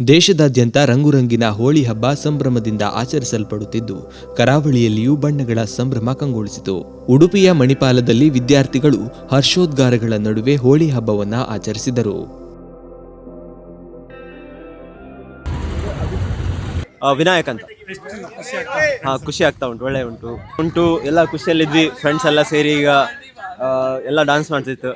ದೇಶದಾದ್ಯಂತ ರಂಗುರಂಗಿನ ಹೋಳಿ ಹಬ್ಬ ಸಂಭ್ರಮದಿಂದ ಆಚರಿಸಲ್ಪಡುತ್ತಿದ್ದು, ಕರಾವಳಿಯಲ್ಲಿಯೂ ಬಣ್ಣಗಳ ಸಂಭ್ರಮ ಕಂಗೊಳಿಸಿತು. ಉಡುಪಿಯ ಮಣಿಪಾಲದಲ್ಲಿ ವಿದ್ಯಾರ್ಥಿಗಳು ಹರ್ಷೋದ್ಗಾರಗಳ ನಡುವೆ ಹೋಳಿ ಹಬ್ಬವನ್ನ ಆಚರಿಸಿದರು. ವಿನಾಯಕ್ ಅಂತ. ಖುಷಿ ಆಗ್ತಾ ಉಂಟು, ಒಳ್ಳೆ ಉಂಟು ಎಲ್ಲ ಖುಷಿಯಲ್ಲಿದ್ವಿ. ಫ್ರೆಂಡ್ಸ್ ಎಲ್ಲ ಸೇರಿ ಈಗ ಎಲ್ಲ ಡ್ಯಾನ್ಸ್ ಮಾಡ್ತಿತ್ತು.